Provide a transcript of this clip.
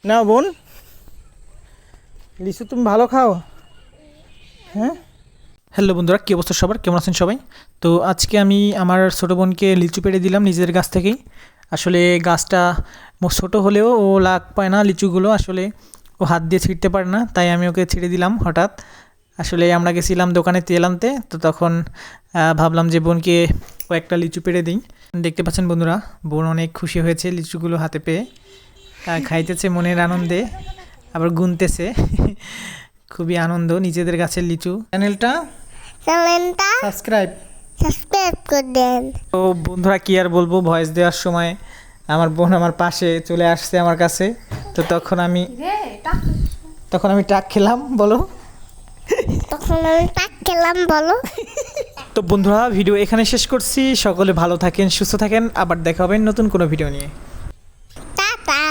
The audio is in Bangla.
না বোন, লিচু তুমি ভালো খাও। হ্যাঁ, হ্যালো বন্ধুরা, কী অবস্থা সবার, কেমন আছেন সবাই? তো আজকে আমি আমার ছোটো বোনকে লিচু পেড়ে দিলাম নিজের গাছ থেকেই। আসলে গাছটা ছোটো হলেও ও লাগ পায় না লিচুগুলো, আসলে ও হাত দিয়ে ছিঁড়তে পারে না, তাই আমি ওকে ছিঁড়ে দিলাম হঠাৎ। আসলে আমরা গেছিলাম দোকানে তেল আনতে, তো তখন ভাবলাম যে বোনকে কয়েকটা লিচু পেড়ে দিই। দেখতে পাচ্ছেন বন্ধুরা, বোন অনেক খুশি হয়েছে লিচুগুলো হাতে পেয়ে, খাইতেছে মনের আনন্দে, আবার গুনতেছে। খুবই আনন্দ নিজেদের গাছের লিচু। চ্যানেলটা সাবস্ক্রাইব করে দেন। তো বন্ধুরা কি আর বলবো, ভয়েস দেওয়ার সময় আমার বোন আমার পাশে চলে আসছে আমার কাছে, তো তখন আমি টাক খেলাম বলো। তো বন্ধুরা, ভিডিও এখানে শেষ করছি। সকলে ভালো থাকেন, সুস্থ থাকেন, আবার দেখা হবে নতুন কোনো ভিডিও নিয়ে। টাটা।